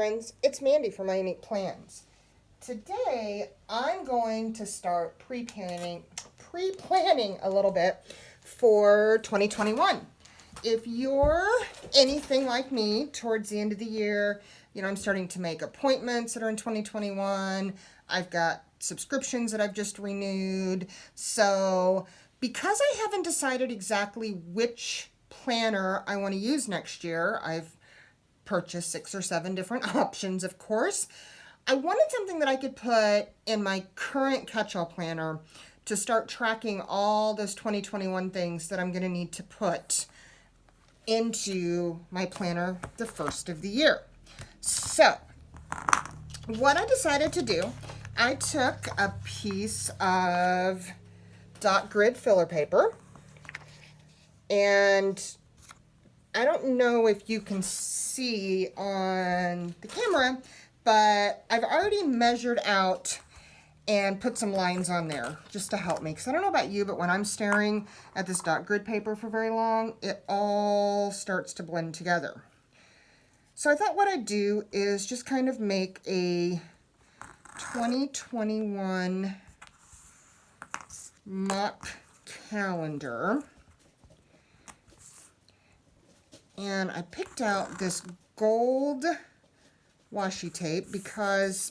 friends, it's Mandy from My Unique Plans. Today I'm going to start pre-planning a little bit for 2021. If you're anything like me, towards the end of the year, I'm starting to make appointments that are in 2021. I've got subscriptions that I've just renewed. So because I haven't decided exactly which planner I want to use next year, I've purchased 6 or 7 different options, of course. I wanted something that I could put in my current catch-all planner to start tracking all those 2021 things that I'm going to need to put into my planner the first of the year. So, what I decided to do, I took a piece of dot grid filler paper, and I don't know if you can see on the camera, but I've already measured out and put some lines on there just to help me. Because I don't know about you, but when I'm staring at this dot grid paper for very long, it all starts to blend together. So I thought what I'd do is just kind of make a 2021 mock calendar. And I picked out this gold washi tape because,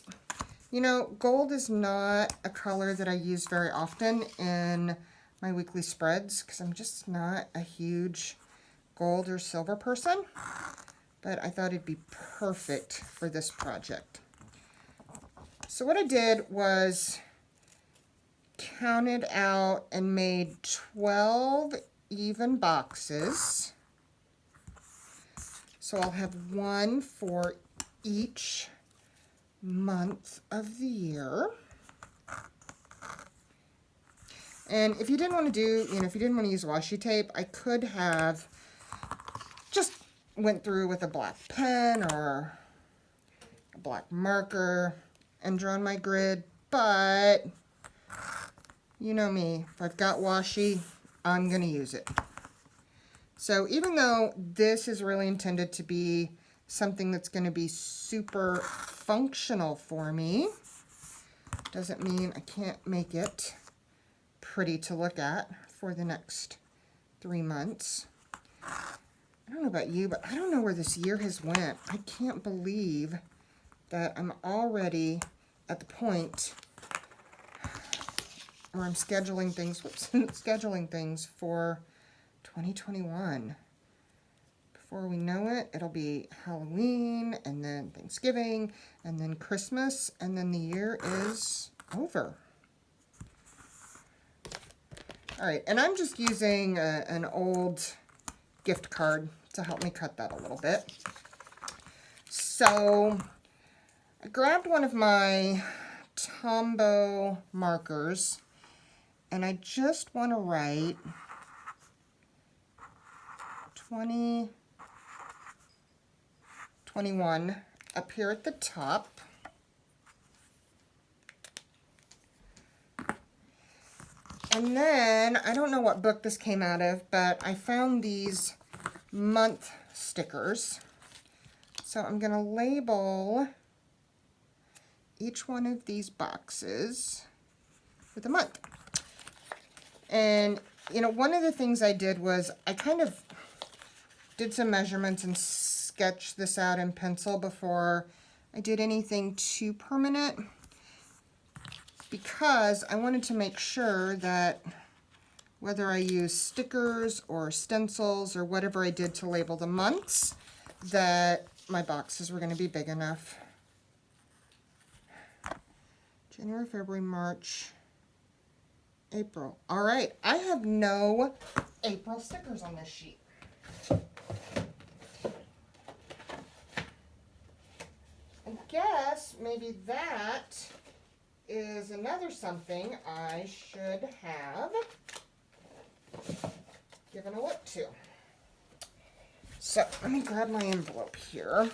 gold is not a color that I use very often in my weekly spreads because I'm just not a huge gold or silver person. But I thought it'd be perfect for this project. So what I did was counted out and made 12 even boxes. So I'll have one for each month of the year. And if you didn't want to do, if you didn't want to use washi tape, I could have just went through with a black pen or a black marker and drawn my grid, but you know me, if I've got washi, I'm going to use it. So even though this is really intended to be something that's going to be super functional for me, doesn't mean I can't make it pretty to look at for the next 3 months. I don't know about you, but I don't know where this year has went. I can't believe that I'm already at the point where I'm scheduling things, scheduling things for 2021. Before we know it, it'll be Halloween, and then Thanksgiving, and then Christmas, and then the year is over. All right, and I'm just using an old gift card to help me cut that a little bit. So I grabbed one of my Tombow markers, and I just want to write 2021 up here at the top. And then, I don't know what book this came out of, but I found these month stickers. So I'm going to label each one of these boxes with a month. And, one of the things I did was I kind of did some measurements and sketched this out in pencil before I did anything too permanent, because I wanted to make sure that whether I use stickers or stencils or whatever I did to label the months, that my boxes were going to be big enough. January, February, March, April. All right, I have no April stickers on this sheet. I guess maybe that is another something I should have given a look to. So let me grab my envelope here.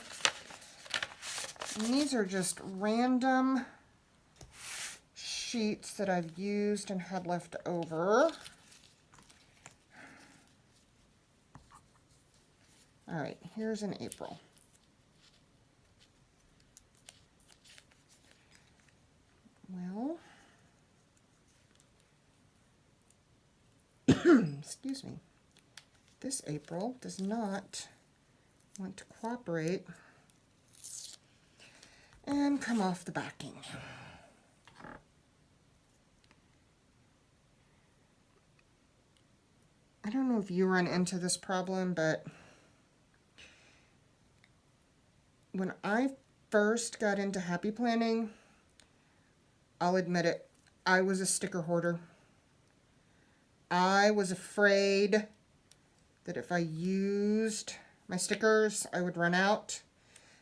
And these are just random sheets that I've used and had left over. All right, here's an April. excuse me, this April does not want to cooperate and come off the backing. I don't know if you run into this problem, but when I first got into Happy Planning, I'll admit it, I was a sticker hoarder. I was afraid that if I used my stickers, I would run out.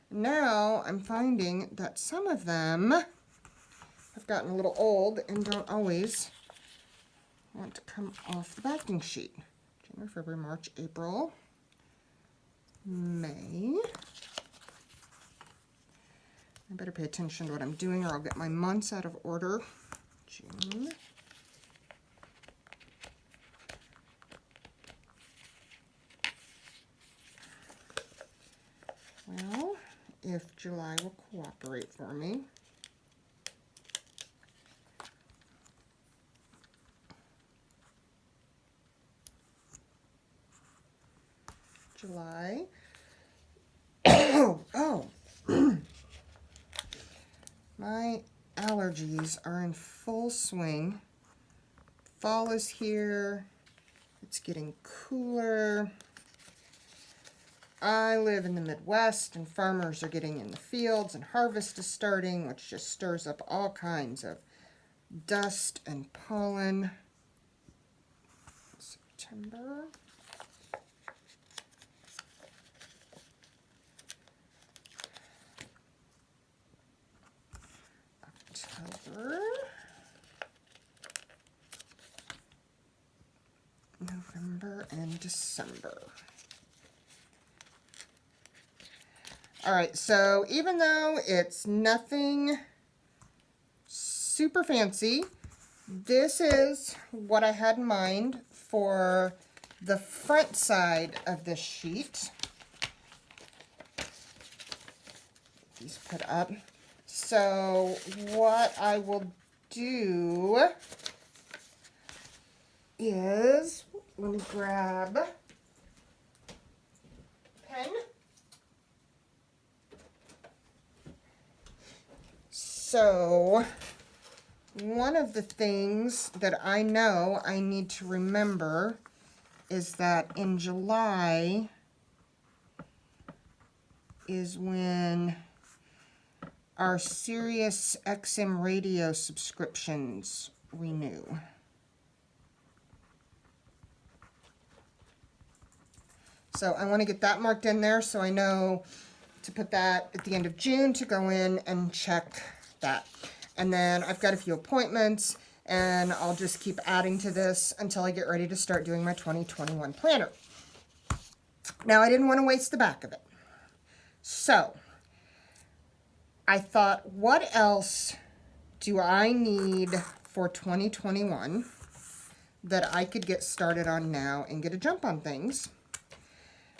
Now I'm finding that some of them have gotten a little old and don't always want to come off the backing sheet. January, February, March, April, May. I better pay attention to what I'm doing or I'll get my months out of order. June. Well, if July will cooperate for me. July. Oh. My allergies are in full swing. Fall is here. It's getting cooler. I live in the Midwest and farmers are getting in the fields and harvest is starting, which just stirs up all kinds of dust and pollen. September. October. November and December. All right, so even though it's nothing super fancy, this is what I had in mind for the front side of this sheet. These put up. So what I will do is, let me grab a pen. So one of the things that I know I need to remember is that in July is when our Sirius XM radio subscriptions renew. So I want to get that marked in there so I know to put that at the end of June to go in and check that. And then I've got a few appointments and I'll just keep adding to this until I get ready to start doing my 2021 planner. Now I didn't want to waste the back of it. So I thought, what else do I need for 2021 that I could get started on now and get a jump on things?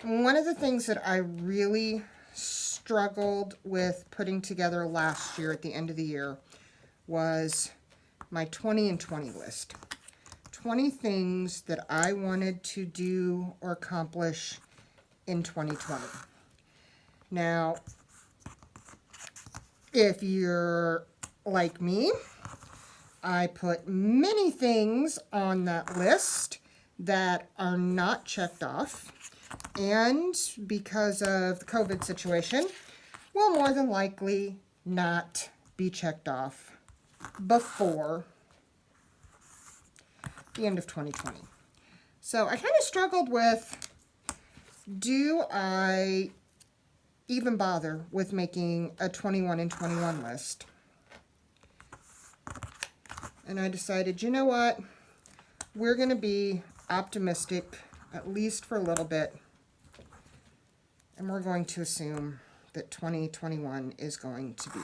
And one of the things that I really struggled with putting together last year at the end of the year was my 20 and 20 list. 20 things that I wanted to do or accomplish in 2020. Now, if you're like me, I put many things on that list that are not checked off, and because of the COVID situation, will more than likely not be checked off before the end of 2020. So I kind of struggled with, do I even bother with making a 21 and 21 list? And I decided, you know what? We're going to be optimistic, at least for a little bit. And we're going to assume that 2021 is going to be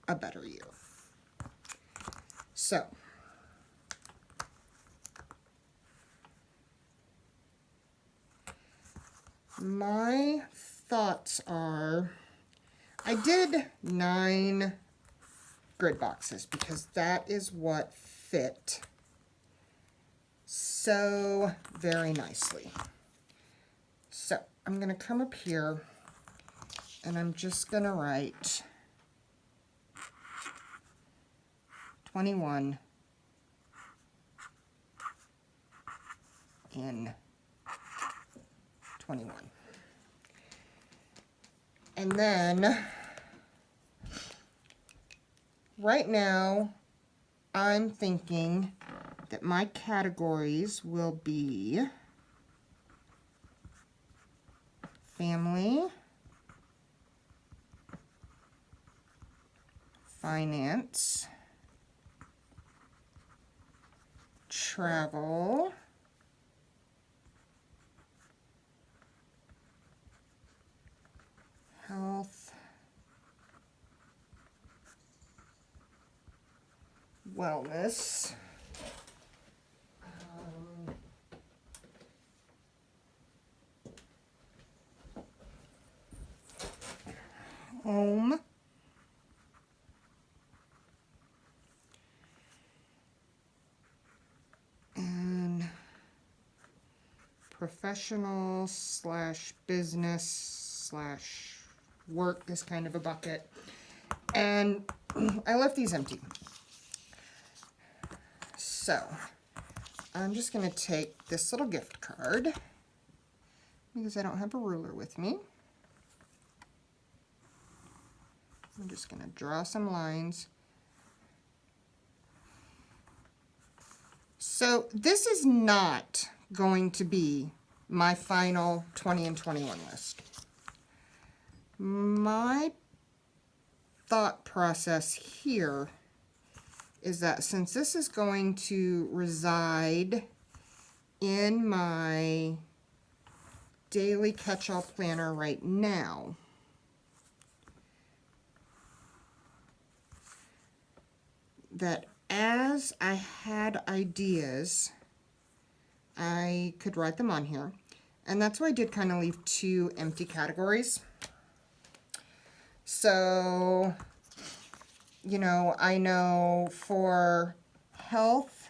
a better year. So, my thoughts are, I did 9 grid boxes because that is what fit so very nicely. So I'm going to come up here and I'm just going to write 21 in 21. And then right now I'm thinking that my categories will be family, finance, travel, health, wellness, home, and professional slash business slash work is kind of a bucket. And I left these empty. So I'm just going to take this little gift card because I don't have a ruler with me. I'm just going to draw some lines. So this is not going to be my final 20 and 21 list. My thought process here is that since this is going to reside in my daily catch-all planner right now, that as I had ideas, I could write them on here. And that's why I did kind of leave 2 empty categories. So, you know, I know for health,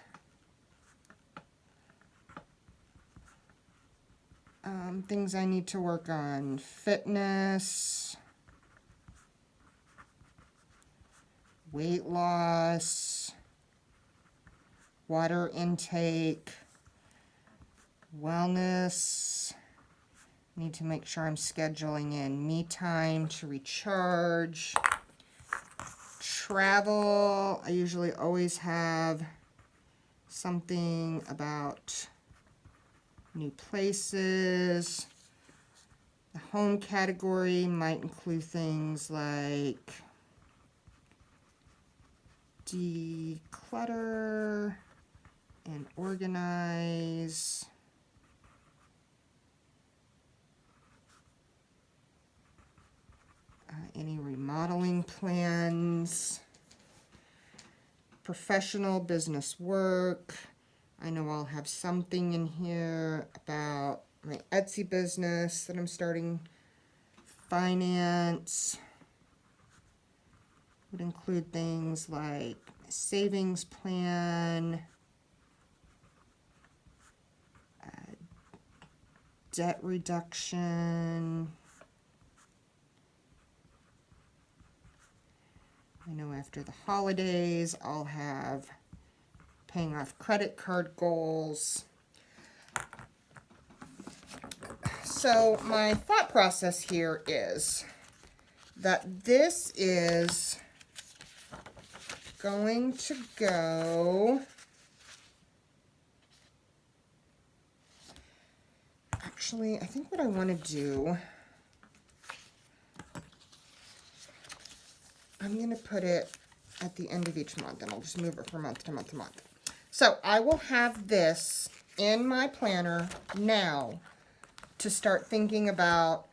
things I need to work on, fitness, weight loss, water intake, wellness. Need to make sure I'm scheduling in me time to recharge. Travel, I usually always have something about new places. The home category might include things like declutter and organize. Any remodeling plans, professional business work. I know I'll have something in here about my Etsy business that I'm starting. Finance would include things like savings plan, debt reduction. I know after the holidays, I'll have paying off credit card goals. So my thought process here is that this is going to go, actually, I think what I want to do, I'm going to put it at the end of each month, and I'll just move it from month to month to month. So I will have this in my planner now to start thinking about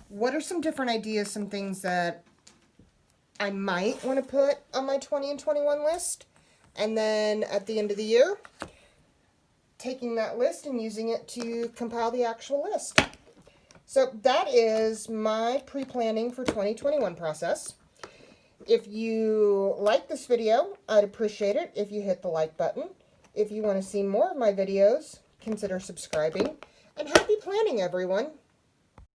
what are some different ideas, some things that I might want to put on my 20 and 21 list. And then at the end of the year, taking that list and using it to compile the actual list. So that is my pre-planning for 2021 process. If you like this video, I'd appreciate it if you hit the like button If you want to see more of my videos, consider subscribing. And happy planting, everyone!